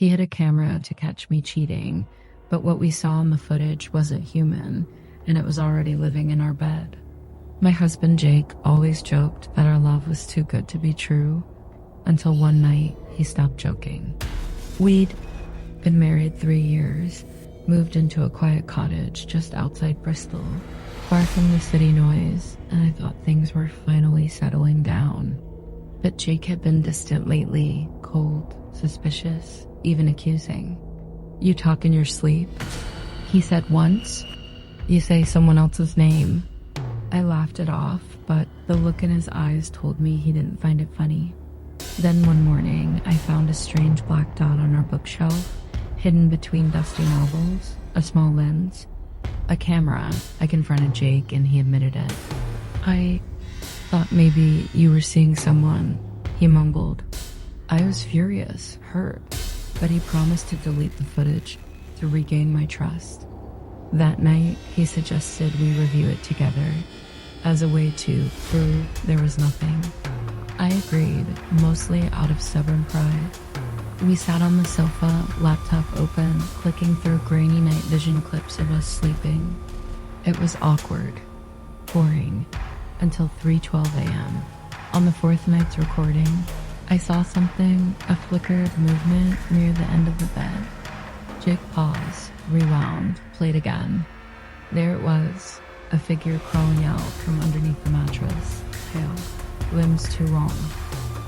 He hid a camera to catch me cheating, but what we saw in the footage wasn't human, and it was already living in our bed. My husband Jake always joked that our love was too good to be true, until one night he stopped joking. We'd been married 3 years, moved into a quiet cottage just outside Bristol, far from the city noise, and I thought things were finally settling down. But Jake had been distant lately, cold, suspicious, even accusing. "You talk in your sleep?" he said once. "You say someone else's name." I laughed it off, but the look in his eyes told me he didn't find it funny. Then one morning, I found a strange black dot on our bookshelf, hidden between dusty novels, a small lens, a camera. I confronted Jake and he admitted it. "I thought maybe you were seeing someone," he mumbled. I was furious, hurt, but he promised to delete the footage to regain my trust. That night, he suggested we review it together as a way to prove there was nothing. I agreed, mostly out of stubborn pride. We sat on the sofa, laptop open, clicking through grainy night vision clips of us sleeping. It was awkward, boring, until 3:12 a.m. On the fourth night's recording, I saw something, a flickered movement near the end of the bed. Jake paused, rewound, played again. There it was, a figure crawling out from underneath the mattress, pale, limbs too long.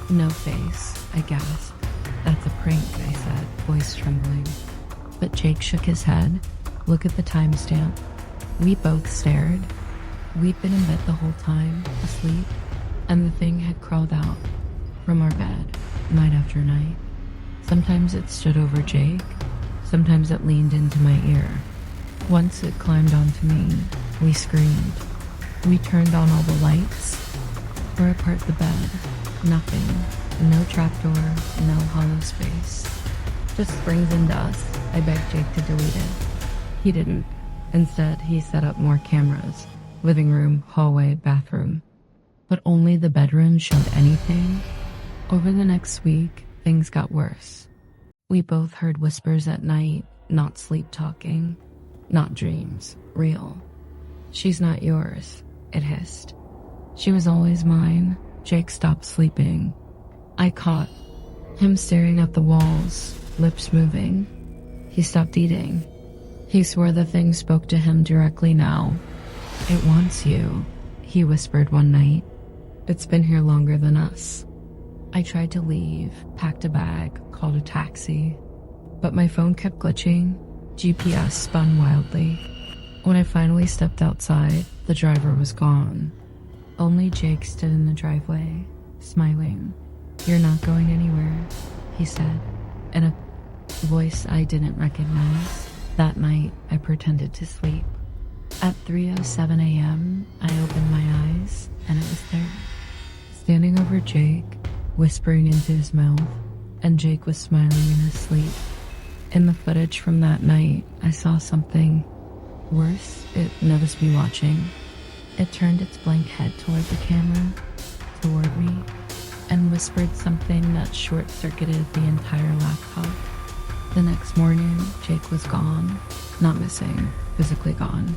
"No face," I gasped. "That's a prank," I said, voice trembling. But Jake shook his head. "Look at the timestamp." We both stared. We'd been in bed the whole time, asleep, and the thing had crawled out from our bed, night after night. Sometimes it stood over Jake, sometimes it leaned into my ear. Once it climbed onto me. We screamed. We turned on all the lights, tore apart the bed. Nothing. No trapdoor, no hollow space. Just springs and dust. I begged Jake to delete it. He didn't. Instead, he set up more cameras. Living room, hallway, bathroom. But only the bedroom showed anything. Over the next week, things got worse. We both heard whispers at night, not sleep talking, not dreams, real. "She's not yours," it hissed. "She was always mine." Jake stopped sleeping. I caught him staring at the walls, lips moving. He stopped eating. He swore the thing spoke to him directly now. "It wants you," he whispered one night. "It's been here longer than us." I tried to leave, packed a bag, called a taxi, but my phone kept glitching. GPS spun wildly. When I finally stepped outside, the driver was gone. Only Jake stood in the driveway, smiling. "You're not going anywhere," he said, in a voice I didn't recognize. That night, I pretended to sleep. At 3:07 a.m., I opened my eyes, and it was there, standing over Jake, whispering into his mouth, and Jake was smiling in his sleep. In the footage from that night, I saw something worse. It noticed me watching. It turned its blank head toward the camera, toward me, and whispered something that short-circuited the entire laptop. The next morning, Jake was gone. Not missing, physically gone.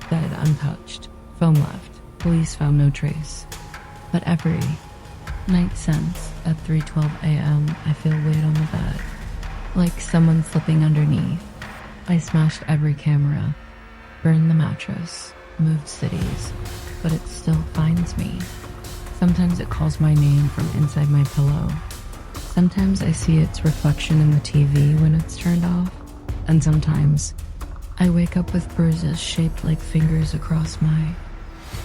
Dead, untouched. Phone left. Police found no trace. But every night since, at 3:12 a.m., I feel weight on the bed, like someone slipping underneath. I smashed every camera, burned the mattress, moved cities, but it still finds me. Sometimes it calls my name from inside my pillow. Sometimes I see its reflection in the TV when it's turned off, and sometimes I wake up with bruises shaped like fingers across my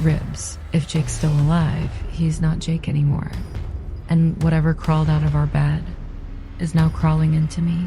ribs. If Jake's still alive, he's not Jake anymore. And whatever crawled out of our bed is now crawling into me.